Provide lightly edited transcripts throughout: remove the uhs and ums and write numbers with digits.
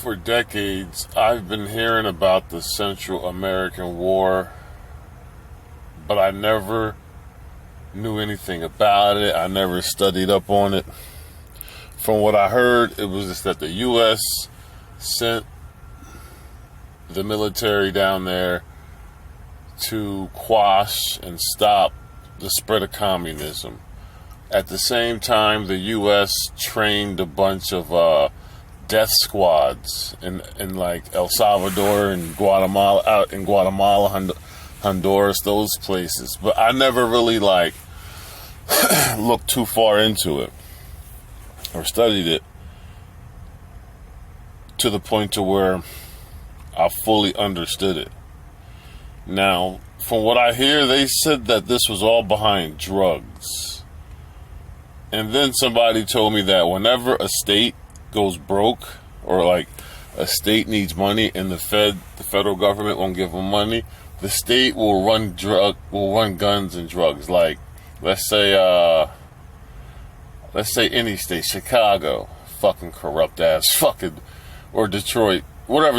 For decades, I've been hearing about the Central American War, but I never knew anything about it. I never studied up on it. From what I heard, it was just that the U.S. sent the military down there to quash and stop the spread of communism. At the same time, the U.S. trained a bunch of death squads in like El Salvador and Guatemala, out in Guatemala, Honduras, those places. But I never really like looked too far into it or studied it to the point to where I fully understood it. Now, from what I hear, they said that this was all behind drugs. And then somebody told me that whenever a state goes broke, or like a state needs money and the federal government won't give them money, the state will run guns and drugs. Like, let's say any state, Chicago, fucking corrupt ass, fucking, or Detroit, whatever,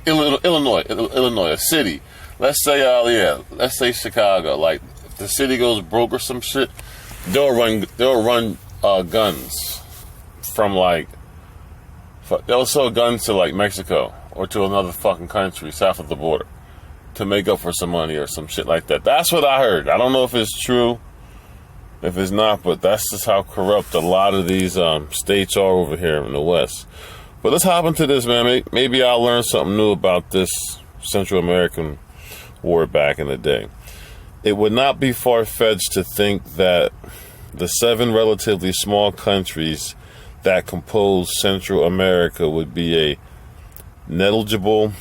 Illinois, a city. Let's say Chicago. Like, if the city goes broke or some shit, they'll run guns from like, they'll sell guns to like Mexico or to another fucking country south of the border to make up for some money or some shit like that. That's what I heard. I don't know if it's true, if it's not, but that's just how corrupt a lot of these states are over here in the West. But let's hop into this, man. Maybe I'll learn something new about this Central American war back in the day. It would not be far-fetched to think that the 7 relatively small countries that compose Central America would be a negligible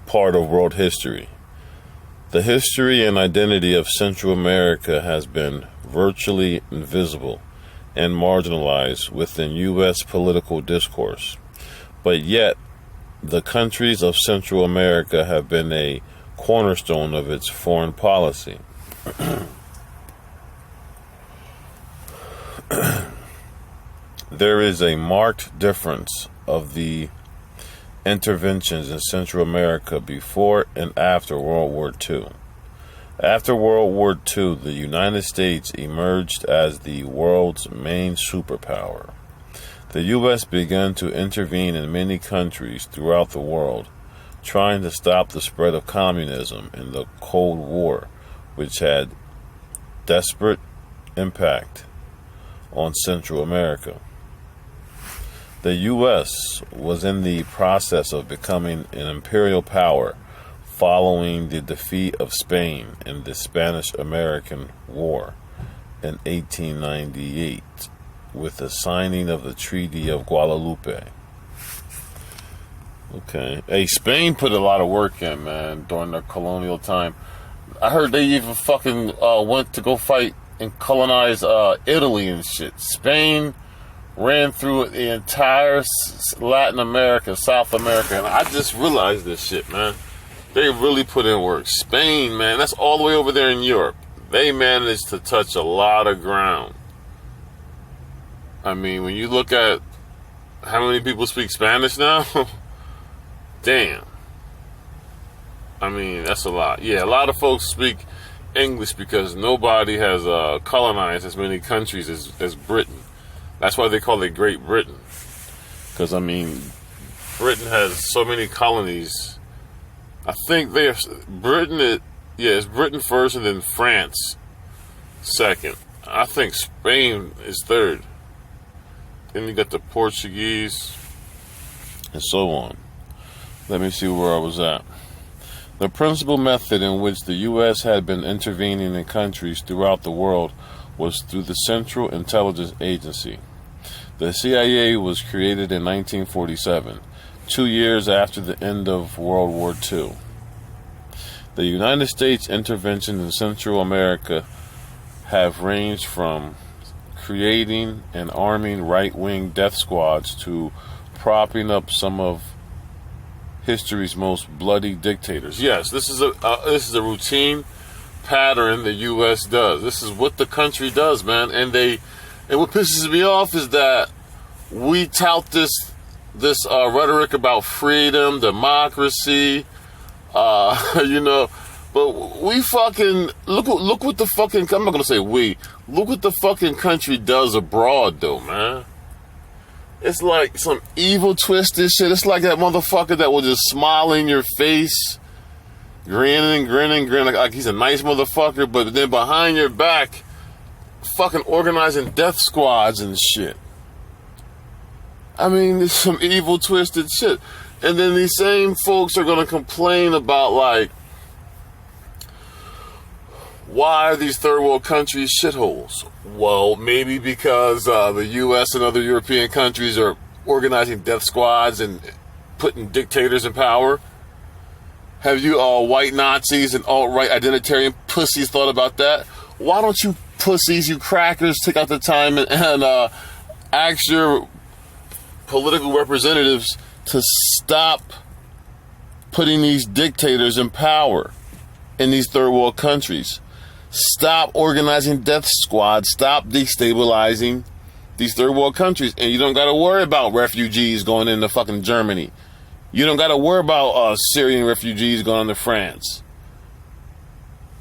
part of world history. The history and identity of Central America has been virtually invisible and marginalized within U.S. political discourse. But yet, the countries of Central America have been a cornerstone of its foreign policy. There is a marked difference of the interventions in Central America before and after World War II. After World War II, the United States emerged as the world's main superpower. The U.S. began to intervene in many countries throughout the world, trying to stop the spread of communism in the Cold War, which had desperate impact on Central America. The U.S. was in the process of becoming an imperial power following the defeat of Spain in the Spanish-American War in 1898 with the signing of the Treaty of Guadalupe. Okay. Hey, Spain put a lot of work in, man, during their colonial time. I heard they even fucking went to go fight and colonize Italy and shit. Spain ran through the entire Latin America, South America, and I just realized this shit, man. They really put in work. Spain, man, that's all the way over there in Europe. They managed to touch a lot of ground. I mean, when you look at how many people speak Spanish now, damn. I mean, that's a lot. Yeah, a lot of folks speak English because nobody has colonized as many countries as Britain. That's why they call it Great Britain. Because, I mean, Britain has so many colonies. I think it's Britain first and then France second. I think Spain is third. Then you got the Portuguese and so on. Let me see where I was at. The principal method in which the U.S. had been intervening in countries throughout the world was through the Central Intelligence Agency. The CIA was created in 1947, 2 years after the end of World War II. The United States intervention in Central America have ranged from creating and arming right-wing death squads to propping up some of history's most bloody dictators. Yes, this is a routine pattern the U.S. does. This is what the country does, man. And what pisses me off is that we tout this rhetoric about freedom, democracy, you know. But we fucking look what the fucking, I'm not gonna say we, look what the fucking country does abroad though, man. It's like some evil twisted shit. It's like that motherfucker that will just smile in your face, grinning, like he's a nice motherfucker, but then behind your back, fucking organizing death squads and shit. I mean, it's some evil twisted shit. And then these same folks are gonna complain about, like, why are these third world countries shitholes? Well, maybe because the U.S. and other European countries are organizing death squads and putting dictators in power. Have you white Nazis and alt-right identitarian pussies thought about that? Why don't you pussies, you crackers, take out the time and ask your political representatives to stop putting these dictators in power in these third world countries? Stop organizing death squads. Stop destabilizing these third world countries. And you don't got to worry about refugees going into fucking Germany. You don't got to worry about Syrian refugees going into France.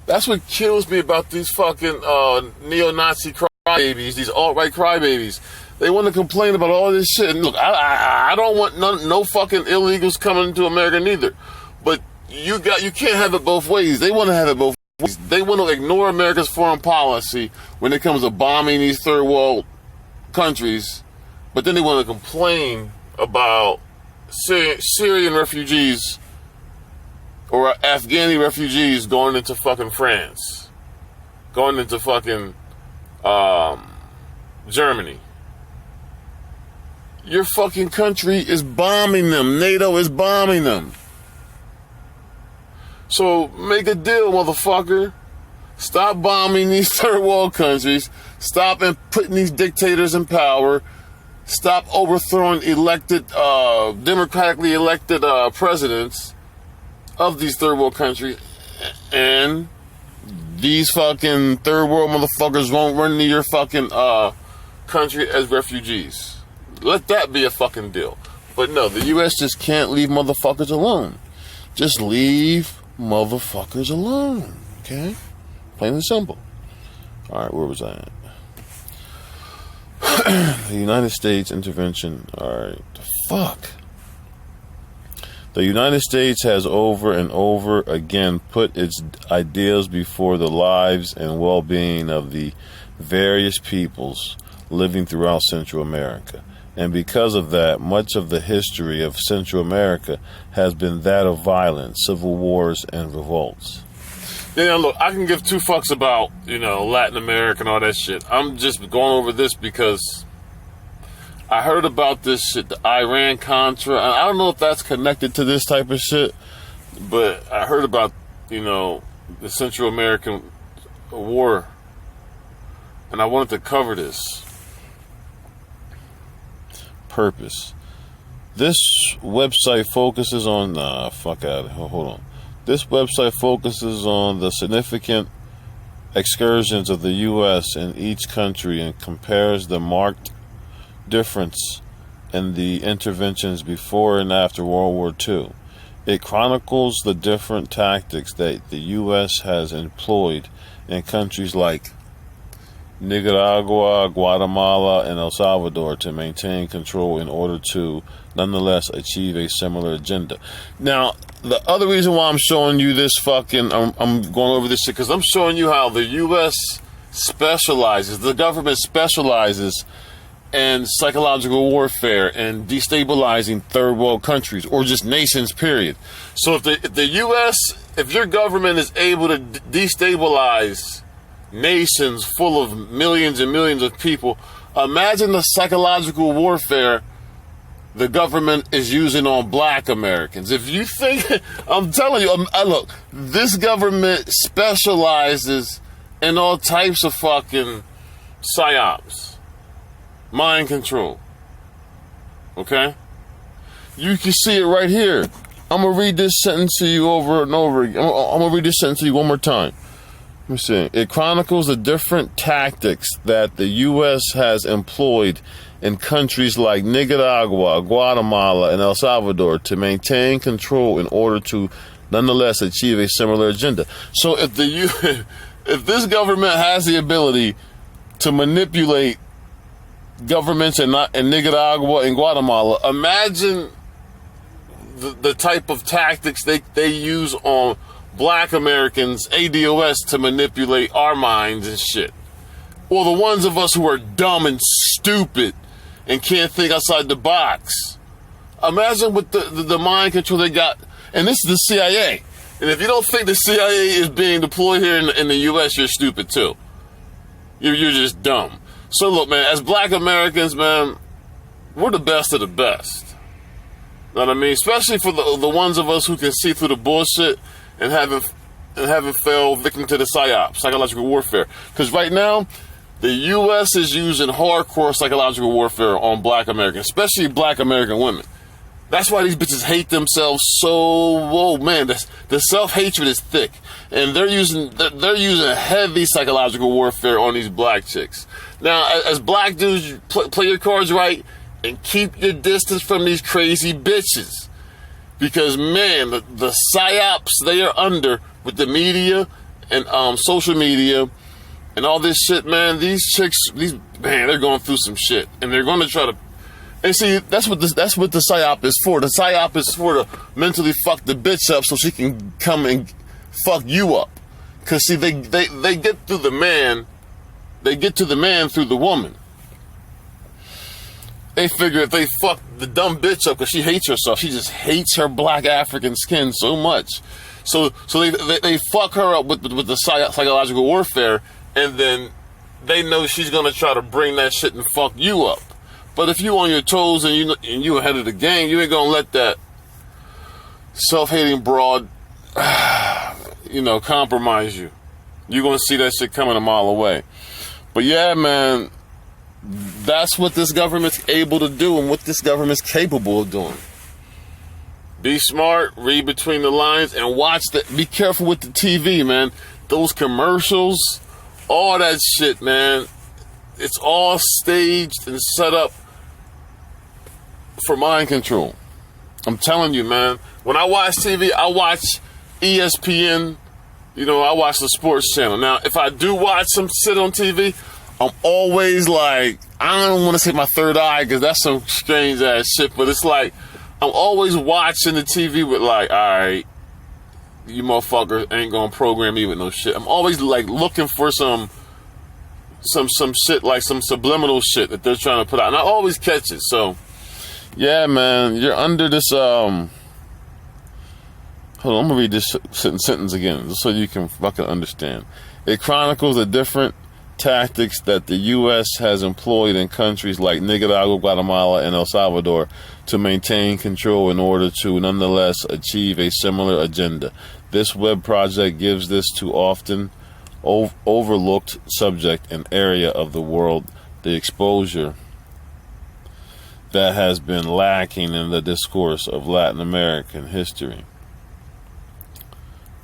That's what kills me about these fucking neo-Nazi crybabies, these alt-right crybabies. They want to complain about all this shit. And look, I don't want no fucking illegals coming to America neither. But you can't have it both ways. They want to have it both ways. They want to ignore America's foreign policy when it comes to bombing these third world countries, but then they want to complain about Syrian refugees or Afghani refugees going into fucking France, going into fucking Germany. Your fucking country is bombing them. NATO is bombing them. So make a deal, motherfucker. Stop bombing these third world countries. Stop putting these dictators in power. Stop overthrowing democratically elected presidents of these third world countries. And these fucking third world motherfuckers won't run into your fucking country as refugees. Let that be a fucking deal. But no, the U.S. just can't leave motherfuckers alone. Just leave motherfuckers alone, okay? Plain and simple. All right, where was I at? The United States intervention. All right, fuck. The United States has over and over again put its ideals before the lives and well-being of the various peoples living throughout Central America. And because of that, much of the history of Central America has been that of violence, civil wars, and revolts. Yeah, look, I can give two fucks about, Latin America and all that shit. I'm just going over this because I heard about this shit, the Iran-Contra. And I don't know if that's connected to this type of shit, but I heard about, the Central American war. And I wanted to cover this. Purpose. This website focuses on hold on. This website focuses on the significant excursions of the U.S. in each country and compares the marked difference in the interventions before and after World War II. It chronicles the different tactics that the U.S. has employed in countries like Nicaragua, Guatemala, and El Salvador to maintain control in order to nonetheless achieve a similar agenda. Now, the other reason why I'm showing you this fucking, I'm going over this shit, because I'm showing you how the U.S. specializes, the government specializes in psychological warfare and destabilizing third world countries, or just nations, period. So if the U.S., if your government is able to destabilize nations full of millions and millions of people, imagine the psychological warfare the government is using on black Americans. If you think, I'm telling you, look, this government specializes in all types of fucking psyops, mind control. Okay? You can see it right here. I'm going to read this sentence to you over and over again. I'm going to read this sentence to you one more time. Let me see. It chronicles the different tactics that the U.S. has employed in countries like Nicaragua, Guatemala, and El Salvador to maintain control in order to nonetheless achieve a similar agenda. So if if this government has the ability to manipulate governments in Nicaragua and Guatemala, imagine the type of tactics they use on black Americans, ADOS, to manipulate our minds and shit. Or the ones of us who are dumb and stupid and can't think outside the box. Imagine what the mind control they got. And this is the CIA. And if you don't think the CIA is being deployed here in the U.S., you're stupid too. You're just dumb. So look, man, as black Americans, man, we're the best of the best. Know what I mean? Especially for the ones of us who can see through the bullshit and haven't fell victim to the PSYOP, psychological warfare. Because right now, the U.S. is using hardcore psychological warfare on black Americans, especially black American women. That's why these bitches hate themselves so. Whoa, man, the self-hatred is thick, and they're using heavy psychological warfare on these black chicks. Now, as black dudes, you play your cards right and keep your distance from these crazy bitches, because man, the psyops they are under with the media and social media and all this shit, man. These chicks, they're going through some shit, and they're going to try to. And see, that's what the psyop is for. The psyop is for to mentally fuck the bitch up so she can come and fuck you up. Cause see, they get through the man. They get to the man through the woman. They figure if they fuck the dumb bitch up because she hates herself, she just hates her black African skin so much. So they fuck her up with the psychological warfare, and then they know she's gonna try to bring that shit and fuck you up. But if you on your toes and you ahead of the game, you ain't gonna let that self-hating broad, compromise you. You're gonna see that shit coming a mile away. But yeah, man, that's what this government's able to do and what this government's capable of doing. Be smart, read between the lines, and be careful with the TV, man. Those commercials, all that shit, man. It's all staged and set up for mind control. I'm telling you, man. When I watch TV, I watch ESPN. I watch the sports channel. Now, if I do watch some shit on TV, I'm always like, I don't want to say my third eye because that's some strange ass shit, but it's like, I'm always watching the TV with like, all right, you motherfucker ain't gonna program me with no shit. I'm always like looking for some shit, like some subliminal shit that they're trying to put out, and I always catch it. So yeah, man, you're under this hold on, I'm gonna read this sentence again just so you can fucking understand. It chronicles the different tactics that the U.S. has employed in countries like Nicaragua, Guatemala, and El Salvador to maintain control in order to nonetheless achieve a similar agenda. This web project gives this too often overlooked subject and area of the world the exposure that has been lacking in the discourse of Latin American history.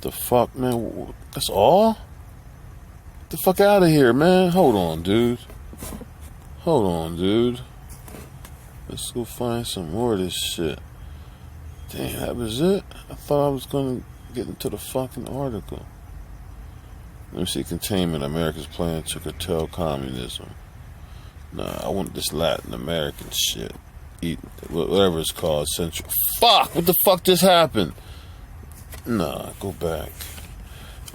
The fuck, man? That's all? Get the fuck out of here, man. Hold on, dude. Let's go find some more of this shit. Damn, that was it? I thought I was gonna get into the fucking article. Let me see. Containment. America's plan to curtail communism. Nah, I want this Latin American shit. Eat whatever it's called. Central. Fuck! What the fuck just happened? Nah, go back.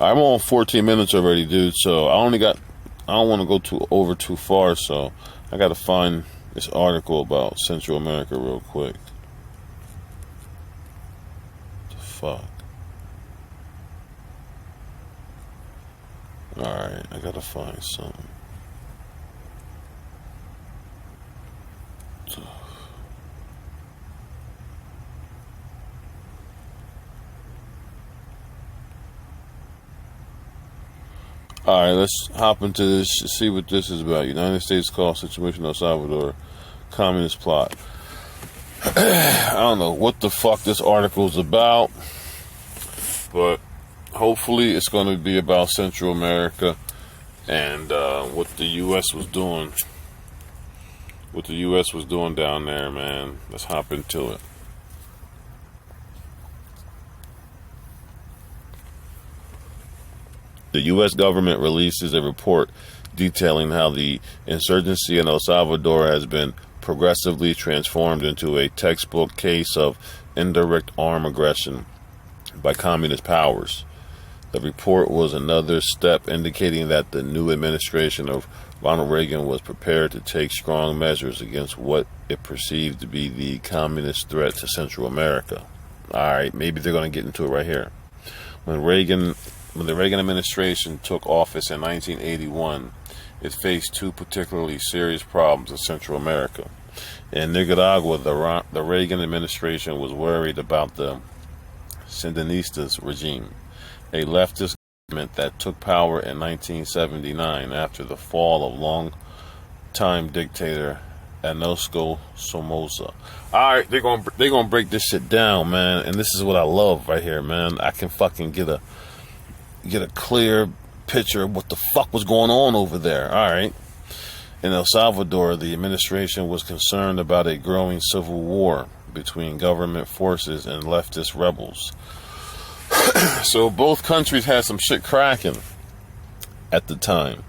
I'm on 14 minutes already, dude. So I don't want to go over too far. So I got to find this article about Central America real quick. The fuck. All right, I gotta find something. All right, let's hop into this, see what this is about. United States calls situation El Salvador communist plot. I don't know what the fuck this article is about, but hopefully it's going to be about Central America and what the U.S. was doing what the U.S. was doing down there, man. Let's hop into it. The U.S. government releases a report detailing how the insurgency in El Salvador has been progressively transformed into a textbook case of indirect armed aggression by communist powers. The report was another step indicating that the new administration of Ronald Reagan was prepared to take strong measures against what it perceived to be the communist threat to Central America. Alright, maybe they're going to get into it right here. When the Reagan administration took office in 1981, it faced two particularly serious problems in Central America. In Nicaragua, the Reagan administration was worried about the Sandinistas regime, a leftist government that took power in 1979 after the fall of long-time dictator Ernesto Somoza. Alright, they're gonna break this shit down, man, and this is what I love right here, man. I can fucking get a clear picture of what the fuck was going on over there. Alright. In El Salvador, the administration was concerned about a growing civil war between government forces and leftist rebels. So both countries had some shit cracking at the time.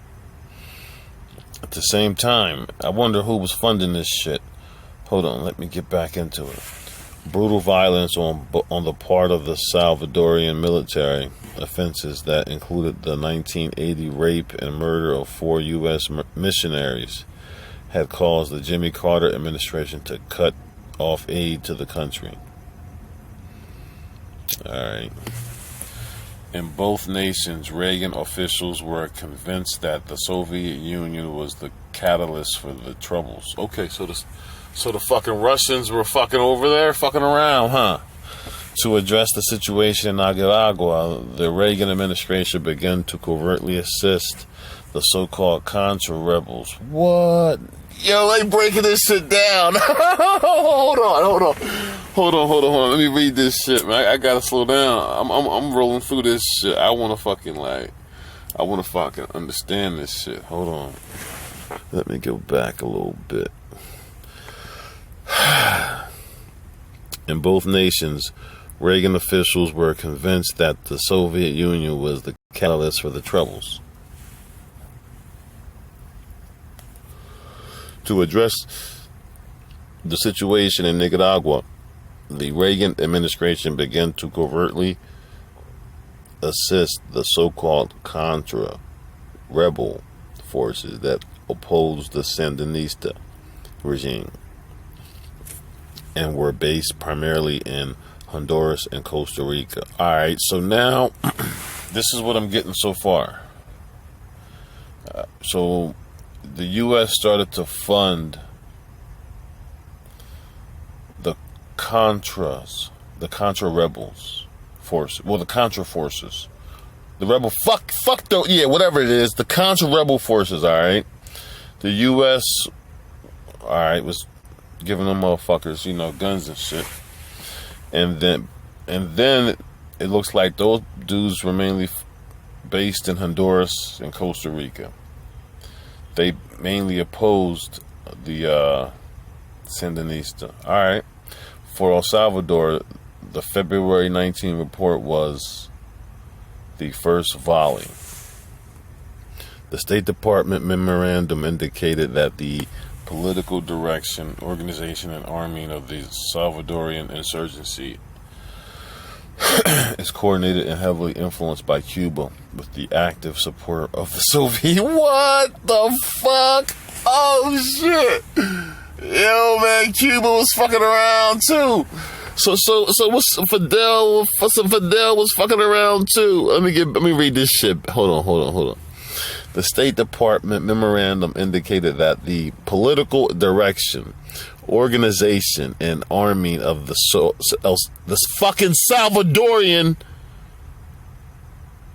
At the same time, I wonder who was funding this shit. Hold on, let me get back into it. Brutal violence on the part of the Salvadorian military offenses that included the 1980 rape and murder of 4 U.S. missionaries had caused the Jimmy Carter administration to cut off aid to the country. Alright. In both nations, Reagan officials were convinced that the Soviet Union was the catalyst for the troubles. Okay, so the fucking Russians were fucking over there, fucking around, huh? To address the situation in Nicaragua, the Reagan administration began to covertly assist the so-called Contra rebels. What? Yo, they breaking this shit down. Hold on. Let me read this shit, man. I gotta slow down. I'm rolling through this shit. I wanna fucking understand this shit. Hold on. Let me go back a little bit. In both nations, Reagan officials were convinced that the Soviet Union was the catalyst for the troubles. To address the situation in Nicaragua, the Reagan administration began to covertly assist the so-called Contra rebel forces that opposed the Sandinista regime and were based primarily in Honduras and Costa Rica. Alright, so now this is what I'm getting so far. So the U.S. started to fund the Contra rebels forces. Well, the Contra forces. The rebel, whatever it is, the Contra rebel forces, alright? The U.S., alright, was giving them motherfuckers, guns and shit. And then it looks like those dudes were mainly based in Honduras and Costa Rica. They mainly opposed the Sandinista. Alright. For El Salvador, the February 19 report was the first volley. The State Department memorandum indicated that the political direction, organization, and arming of the Salvadorian insurgency is coordinated and heavily influenced by Cuba with the active support of the Soviet. What the fuck? Oh shit! Yo, man, Cuba was fucking around too. So what's Fidel? Fidel was fucking around too. Let me read this shit. Hold on. The State Department memorandum indicated that the political direction, organization, and arming of the fucking Salvadorian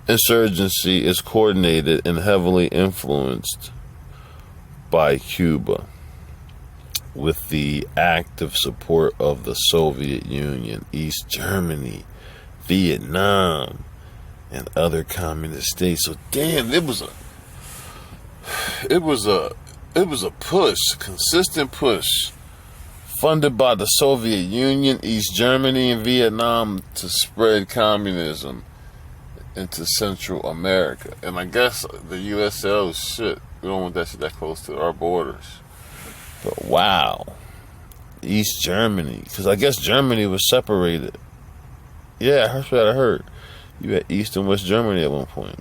insurgency is coordinated and heavily influenced by Cuba with the active support of the Soviet Union, East Germany, Vietnam, and other communist states. So damn, it was a it was a push, consistent push, funded by the Soviet Union, East Germany, and Vietnam to spread communism into Central America. And I guess the U.S.A, shit, we don't want that shit that close to our borders. But wow, East Germany, because I guess Germany was separated. Yeah, that's what I heard. You had East and West Germany at one point.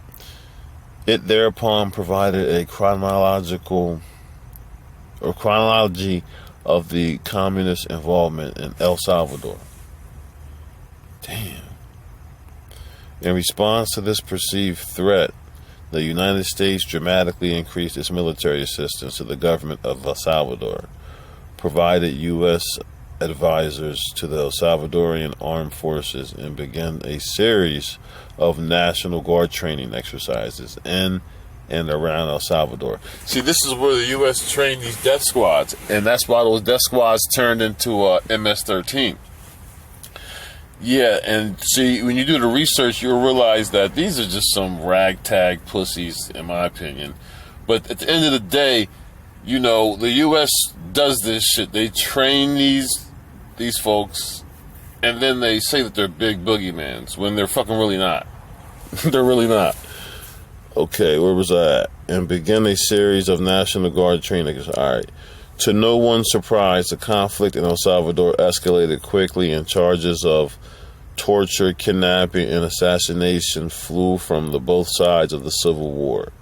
It thereupon provided a chronology of the communist involvement in El Salvador. Damn. In response to this perceived threat, the United States dramatically increased its military assistance to the government of El Salvador, provided U.S. advisors to the El Salvadorian armed forces, and began a series of National Guard training exercises in and around El Salvador. See, this is where the U.S. trained these death squads, and that's why those death squads turned into MS-13. Yeah, and see, when you do the research, you'll realize that these are just some ragtag pussies, in my opinion. But at the end of the day, you know, the U.S. does this shit. They train these folks, and then they say that they're big boogeymans when they're fucking really not. They're really not. Okay, where was I at? And begin a series of National Guard training. All right. To no one's surprise, the conflict in El Salvador escalated quickly, and charges of torture, kidnapping, and assassination flew from both sides of the Civil War.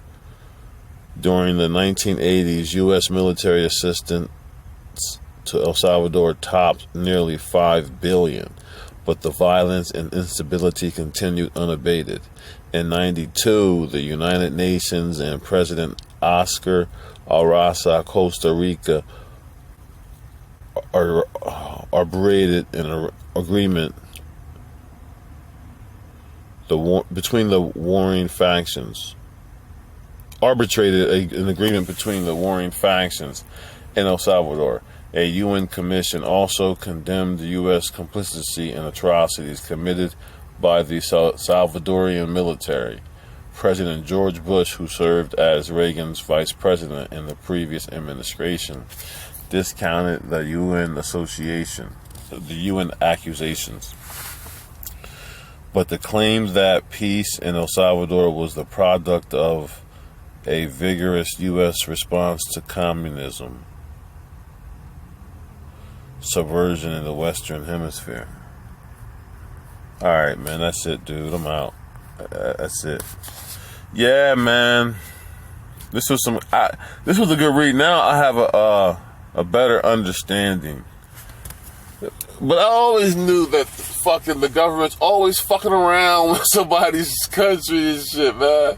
During the 1980s, U.S. military assistance to El Salvador topped nearly $5 billion, but the violence and instability continued unabated. In 1992, the United Nations and President Oscar Arasa Costa Rica arbitrated an agreement between the warring factions. Arbitrated an agreement between the warring factions in El Salvador. A UN commission also condemned the U.S. complicity in atrocities committed by the Salvadorian military. President George Bush, who served as Reagan's vice president in the previous administration, discounted the UN accusations. But the claims that peace in El Salvador was the product of a vigorous U.S. response to communism subversion in the Western Hemisphere. Alright, man, that's it, dude. I'm out. That's it. Yeah, man. This was a good read. Now I have a better understanding. But I always knew that the government's always fucking around with somebody's country and shit, man.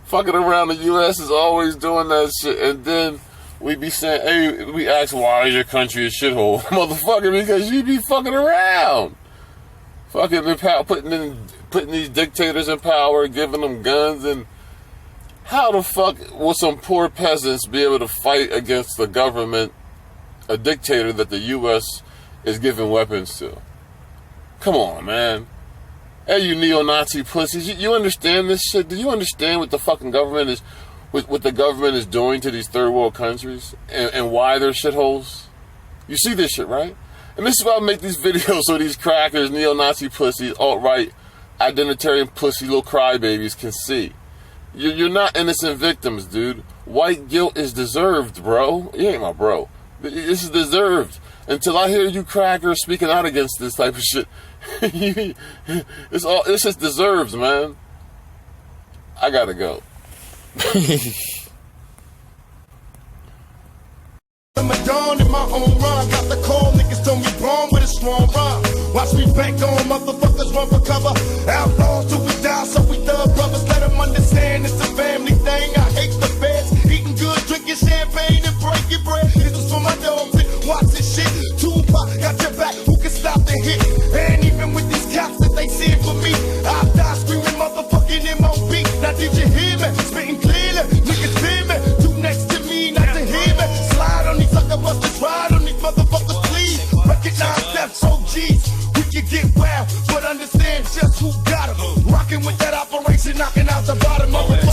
Fucking around, the U.S. is always doing that shit, and then we be saying, hey, we ask, why is your country a shithole? Motherfucker, because you be fucking around. Fucking putting these dictators in power, giving them guns, and how the fuck will some poor peasants be able to fight against the government, a dictator that the U.S. is giving weapons to? Come on, man. Hey, you neo-Nazi pussies, you understand this shit? Do you understand what the fucking government is, what the government is doing to these third world countries, and why they're shitholes? You see this shit, right? And this is why I make these videos so these crackers, neo-Nazi pussies, alt-right, identitarian pussy little crybabies can see. You're not innocent victims, dude. White guilt is deserved, bro. You ain't my bro. This is deserved. Until I hear you crackers speaking out against this type of shit, it's just deserves, man. I gotta go. I'm a dawn in my own rhyme. Got the call, niggas told me born with a strong rhyme. Watch me back on, motherfuckers run for cover. Outlaws till we die, so we thug brothers. Let them understand it's a family thing. I hate the feds, eating good, drinking champagne and breaking bread. This is for my dogs that watch this shit. Tupac got your back, who can stop the hit? And even with these cops that they see it for me, I die screaming motherfucking M.O.B. Now did you hear me? Spitting clearly, niggas fear me. Too next to me, not to hear me. Slide on these sucker busters, ride on these motherfuckers, please. Recognize that's OGs. We can get wild, but understand just who got 'em. Rocking with that operation, knocking out the bottom of it.